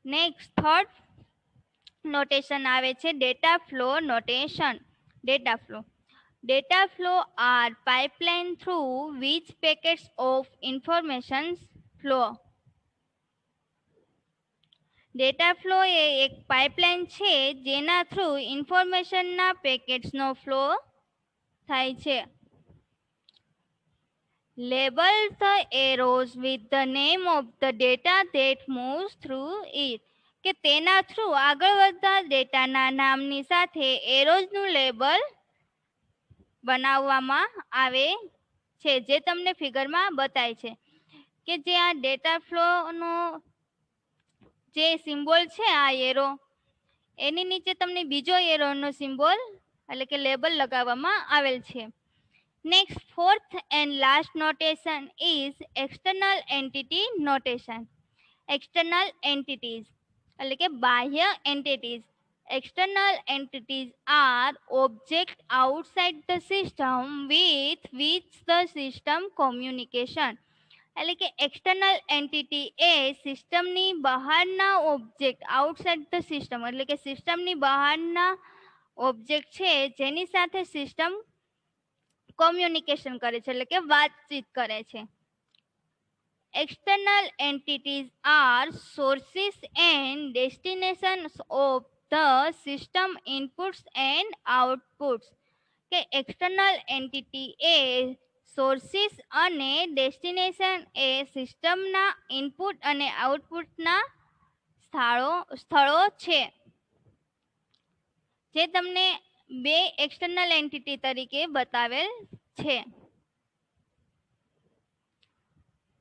Next third notation આવે છે data flow notation. Data flow Data flow are pipeline through which packets of information flow. Data flow એ એક pipeline છે જેના through ઇન્ફોર્મેશનના પેકેટ્સનો flow થાય છે. Label the arrows with the name of the data that moves through it. કે તેના through આગળ વધતા ડેટાના નામની સાથે એરોઝનું લેબલ બનાવવામાં આવે છે, જે તમને ફિગરમાં બતાય છે. કે જે આ ડેટા ફ્લોનો જે સિમ્બોલ છે, આ એરો, એની નીચે તમને બીજો એરોનો સિમ્બોલ એટલે કે લેબલ લગાવવામાં આવેલ છે. Next fourth and last notation is external entity notation. External entities એટલે કે બાહ્ય entities. External entities are objects outside the system with which the system communication. એટલે કે એક્સટર્નલ એન્ટિટી એ સિસ્ટમની બહારના ઓબ્જેક્ટ, આઉટસાઇડ ધ સિસ્ટમ એટલે કે સિસ્ટમની બહારના ઓબ્જેક્ટ છે જેની સાથે સિસ્ટમ કોમ્યુનિકેશન કરે છે એટલે કે વાતચીત કરે છે. External entities are sources and destinations of the system inputs and outputs. કે એક્સટર્નલ એન્ટિટી એ સોર્સિસ અને ડેસ્ટિનેશન એ સિસ્ટમના ઇનપુટ અને આઉટપુટના સ્થળો છે. જે તમને બે એક્સટર્નલ એન્ટિટી તરીકે બતાવેલ છે.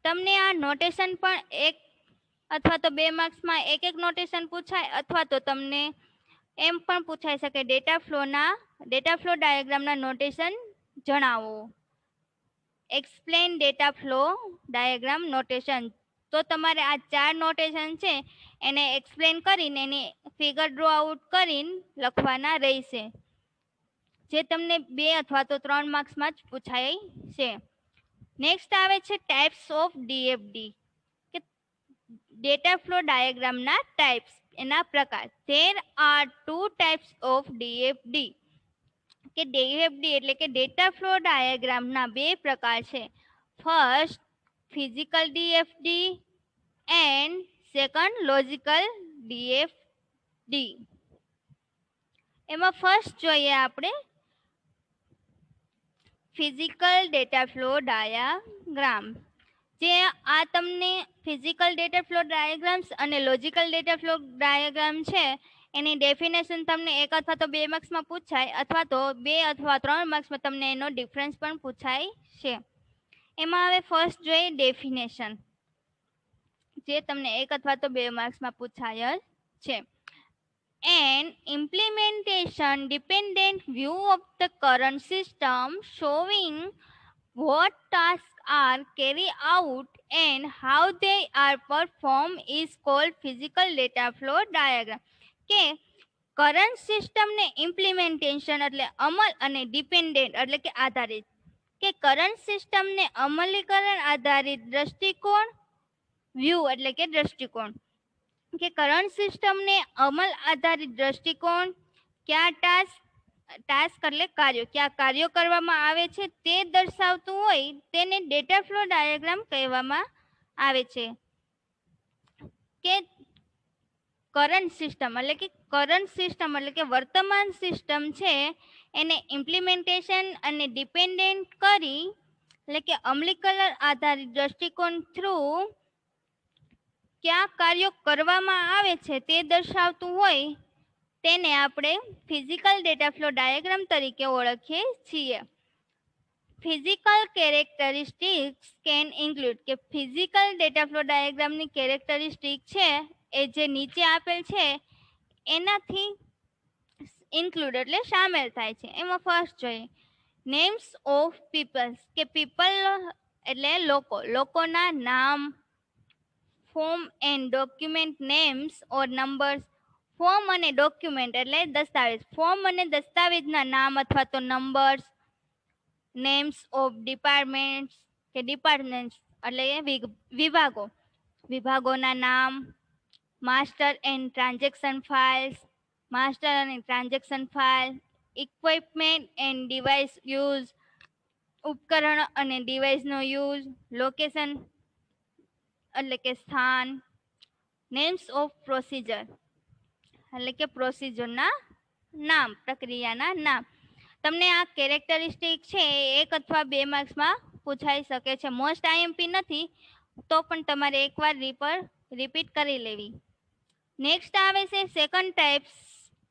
તમને આ નોટેશન પણ એક અથવા તો 2 માર્ક્સમાં એક એક નોટેશન પૂછાય, અથવા તો તમને એમ પણ પૂછાઈ શકે ડેટા ફ્લો ડાયાગ્રામના નોટેશન જણાવો. Explain data flow diagram notation. તો તમારે આ 4 નોટેશન છે એને એક્સપ્લેન કરીને એની ફિગર ડ્રો આઉટ કરીને લખવાના રહેશે, જે તમને 2 અથવા તો 3 માર્ક્સમાં જ પૂછાય છે. નેક્સ્ટ આવે છે ટાઈપ્સ ઓફ ડીએફડી. કે ડેટા ફ્લો ડાયાગ્રામના ટાઈપ્સ, એના પ્રકાર. There are 2 types of DFD. કે ડીએફડી એટલે કે ડેટા ફ્લો ડાયાગ્રામના 2 પ્રકાર છે. First physical DFD and second logical DFD. એમાં ફર્સ્ટ જોઈએ આપણે ફિઝિકલ ડેટા ફ્લો ડાયાગ્રામ. જે આ તમને ફિઝિકલ ડેટા ફ્લો ડાયાગ્રામ્સ અને લોજિકલ ડેટા ફ્લો ડાયાગ્રામ છે એની ડેફિનેશન તમને 1 અથવા તો 2 માર્ક્સમાં પૂછાય, અથવા તો 2 અથવા 3 માર્ક્સમાં તમને એનો ડિફરન્સ પણ પૂછાય છે. એમાં હવે ફર્સ્ટ જોઈએ ડેફિનેશન, જે તમને 1 અથવા તો 2 માર્ક્સમાં પૂછાય છે. An implementation dependent view of the current system showing what tasks are carried out and how they are performed is called physical data flow diagram. કે કરંટ સિસ્ટમને ઇમ્પ્લિમેન્ટેશન એટલે અમલ અને ડિપેન્ડન્ટ એટલે કે આધારિત. કે કરંટ સિસ્ટમને અમલીકરણ આધારિત દ્રષ્ટિકોણ, વ્યૂ એટલે કે દ્રષ્ટિકોણ. કે કરંટ સિસ્ટમને અમલ આધારિત દ્રષ્ટિકોણ, કયા ટાસ્ક એટલે કાર્યો, કયા કાર્યો કરવામાં આવે છે તે દર્શાવતું હોય તેને ડેટા ફ્લો ડાયાગ્રામ કહેવામાં આવે છે. કે કરંટ સિસ્ટમ એટલે કે વર્તમાન સિસ્ટમ છે એને ઇમ્પ્લિમેન્ટેશન અને ડિપેન્ડન્ટ કરી એટલે કે અમલીકરણ આધારિત દ્રષ્ટિકોણ થ્રુ કયા કાર્યો કરવામાં આવે છે તે દર્શાવતું હોય તેને આપણે ફિઝિકલ ડેટા ફ્લો ડાયાગ્રામ તરીકે ઓળખીએ છીએ. Physical characteristics can include. કે ફિઝિકલ ડેટા ફ્લો ડાયાગ્રામની કેરેક્ટરિસ્ટિક છે એ જે નીચે આપેલ છે એનાથી ઇન્ક્લુડ એટલે સામેલ થાય છે. એમાં ફર્સ્ટ જોઈએ નેમ્સ ઓફ પીપલ્સ. કે પીપલ એટલે લોકોના નામ. Form and document names or numbers. Form અને ડોક્યુમેન્ટ એટલે દસ્તાવેજ. ફોર્મ અને દસ્તાવેજના નામ અથવા તો નંબર્સ. નેમ્સ ઓફ ડિપાર્ટમેન્ટ્સ કે ડિપાર્ટમેન્ટ્સ એટલે વિભાગોના નામ. Master and transaction files, master અને transaction file, equipment and device use, ઉપકરણ અને ડિવાઇસનો યુઝ, લોકેશન એટલે કે સ્થાન, નેમ્સ ઓફ પ્રોસિજર એટલે કે પ્રોસિજરના નામ, પ્રક્રિયાના નામ. તમને આ કેરેક્ટરિસ્ટિક છે એ 1 અથવા 2 માર્ક્સમાં પૂછાઈ શકે છે. મોસ્ટ આઈએમપી નથી તો પણ તમારે એકવાર રિપીટ કરી લેવી. નેક્સ્ટ આવે છે સેકન્ડ ટાઈપ્સ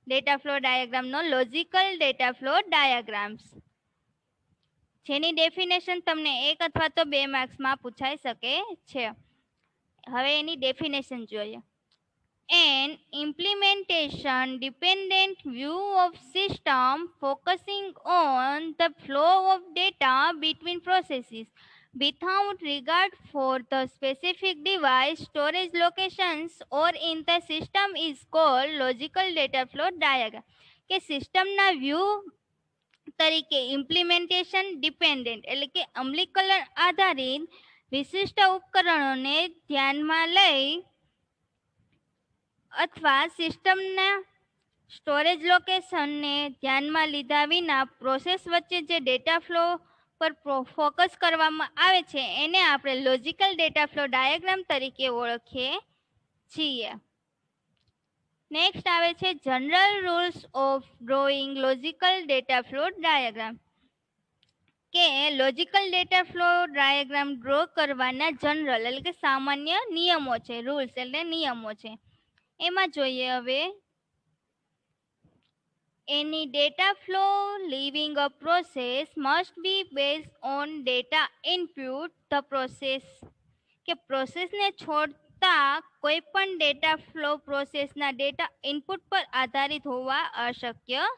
ડેટા ફ્લો ડાયાગ્રામનો, લોજિકલ ડેટા ફ્લો ડાયાગ્રામ્સ, જેની ડેફિનેશન તમને 1 અથવા તો 2 માર્ક્સમાં પૂછાઈ શકે છે. હવે એની ડેફિનેશન જોઈએ. An implementation dependent view of system focusing on the flow of data between processes without regard for the specific device, storage locations or in the system is called logical data flow diagram. કે સિસ્ટમના view તરીકે implementation dependent એટલે કે અમલીકરણ આધારિત વિશિષ્ટ ઉપકરણોને ધ્યાનમાં લઈ અથવા સિસ્ટમના સ્ટોરેજ લોકેશનને ધ્યાનમાં લીધા વિના પ્રોસેસ વચ્ચે જે ડેટા ફ્લો પર ફોકસ કરવામાં આવે છે એને આપણે લોજિકલ ડેટા ફ્લો ડાયાગ્રામ તરીકે ઓળખીએ છીએ. નેક્સ્ટ આવે છે general rules of drawing logical data flow diagram. કે logical data flow diagram draw કરવાના જનરલ એટલે કે સામાન્ય નિયમો છે, રૂલ્સ એટલે નિયમો છે. એમાં જોઈએ હવે, એની data flow leaving a process must be based on data input the process. કે પ્રોસેસને છોડતા કોઈ પણ ડેટા ફ્લો પ્રોસેસના ડેટા ઇનપુટ પર આધારિત હોવા અશક્ય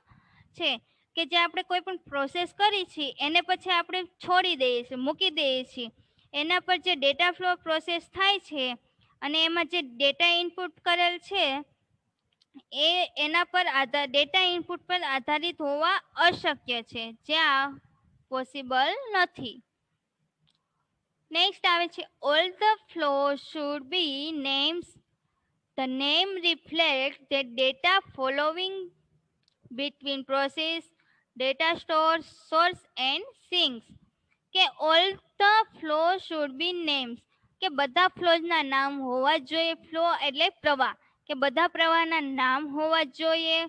છે. કે જે આપણે કોઈ પણ પ્રોસેસ કરી છે એને પછી આપણે છોડી દઈએ છીએ, મૂકી દઈએ છીએ, એના પર જે ડેટા ફ્લો પ્રોસેસ થાય છે અને એમાં જે ડેટા ઇનપુટ કરેલ છે એ એના પર ડેટા ઇનપુટ પર આધારિત હોવા અશક્ય છે, જ્યાં પોસિબલ નથી. નેક્સ્ટ આવે છે all the flow should be names. The name reflect the data following between process, data stores, source and sinks. કે all the flow should be names. કે બધા ફ્લોઝના નામ હોવા જોઈએ. ફ્લો એટલે પ્રવાહ, કે બધા પ્રવાહના નામ હોવા જોઈએ.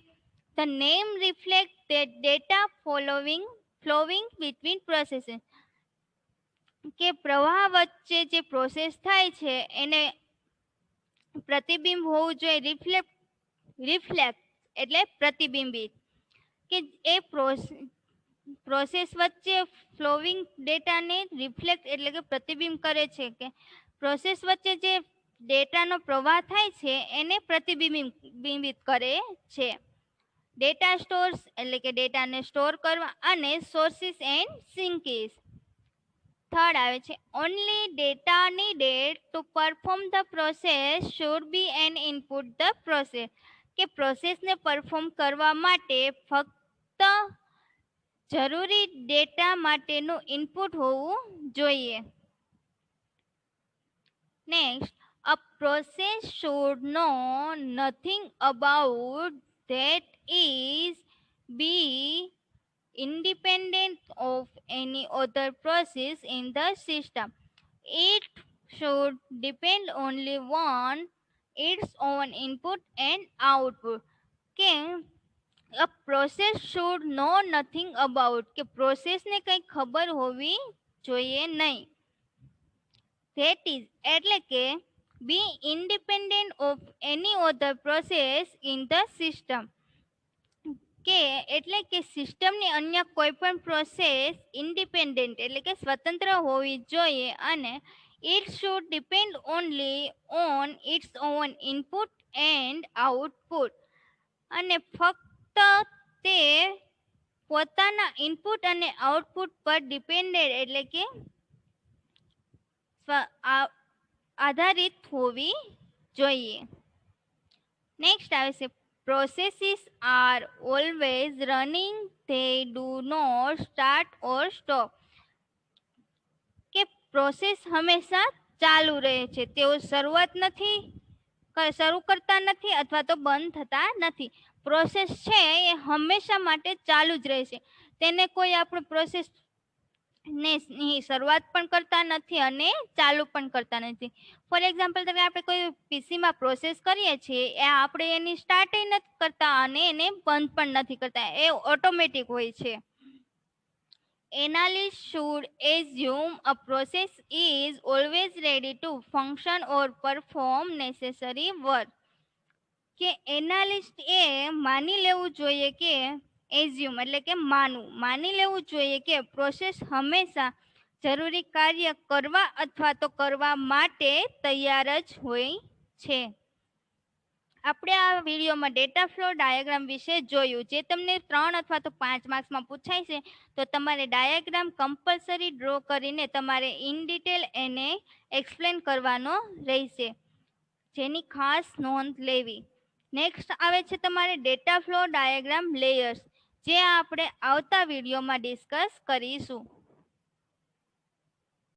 The name reflect the data flowing between processes. કે પ્રવાહ વચ્ચે જે પ્રોસેસ થાય છે એને પ્રતિબિંબ હોવું જોઈએ. રિફ્લેક્ટ એટલે પ્રતિબિંબિત. કે એ પ્રોસેસ વચ્ચે ફ્લોવિંગ ડેટાને રિફ્લેક્ટ એટલે કે પ્રતિબિંબ કરે છે. કે પ્રોસેસ વચ્ચે જે ડેટાનો પ્રવાહ થાય છે એને પ્રતિબિંબિત કરે છે. ડેટા સ્ટોર્સ એટલે કે ડેટાને સ્ટોર કરવા, અને સોર્સિસ એન્ડ સિંકીસ. થર્ડ આવે છે only data needed to perform the process should be an input the process. કે પ્રોસેસને પરફોર્મ કરવા માટે ફક્ત જરૂરી ડેટા માટેનું ઇનપુટ હોવું જોઈએ. Next, a process should know nothing about that is be independent of any other process in the system. It should depend only on its own input and output. કે a process should know nothing about. કે પ્રોસેસને કંઈ ખબર હોવી જોઈએ નહીં. That is એટલે કે be independent of any other process in the system. કે એટલે કે સિસ્ટમની અન્ય કોઈ પણ પ્રોસેસ ઇન્ડિપેન્ડન્ટ એટલે કે સ્વતંત્ર હોવી જોઈએ, અને it should depend only on it's on input and output. અને ફક્ત તે પોતાના ઇનપુટ અને આઉટપુટ પર ડિપેન્ડેડ એટલે કે આધારિત હોવી જોઈએ. નેક્સ્ટ આવે છે processes are always running, they do not start or stop. કે પ્રોસેસ હંમેશા ચાલુ રહે છે, તેઓ શરૂઆત નથી શરૂ કરતા નથી અથવા તો બંધ થતા નથી. પ્રોસેસ છે એ હંમેશા માટે ચાલુ જ રહેશે. તેને કોઈ આપણે પ્રોસેસ ને શરૂઆત પણ કરતા નથી અને ચાલુ પણ કરતા નથી. ફોર એક્ઝામ્પલ તરીકે આપણે કોઈ પીસીમાં પ્રોસેસ કરીએ છીએ એ આપણે એની સ્ટાર્ટ નથી કરતા અને એને બંધ પણ નથી કરતા, એ ઓટોમેટિક હોય છે. Analysts should assume a process is always ready to function or perform necessary work. કે એનાલિસ્ટ એ માની લેવું જોઈએ કે એઝ્યુમ એટલે કે માની લેવું જોઈએ કે પ્રોસેસ હંમેશા જરૂરી કાર્ય કરવા અથવા તો કરવા માટે તૈયાર જ હોય છે. આપણે આ વિડીયોમાં ડેટા ફ્લો ડાયાગ્રામ વિશે જોયું. જે તમને 3 અથવા તો 5 માર્ક્સમાં પૂછાય છે તો તમારે ડાયાગ્રામ કમ્પલસરી ડ્રો કરીને તમારે ઇન ડિટેલ એને એક્સપ્લેન કરવાનો રહેશે, જેની ખાસ નોંધ લેવી. નેક્સ્ટ આવે છે તમારે ડેટા ફ્લો ડાયાગ્રામ લેયર્સ, જે આપણે આવતા વિડીયોમાં ડિસ્કસ કરીશું.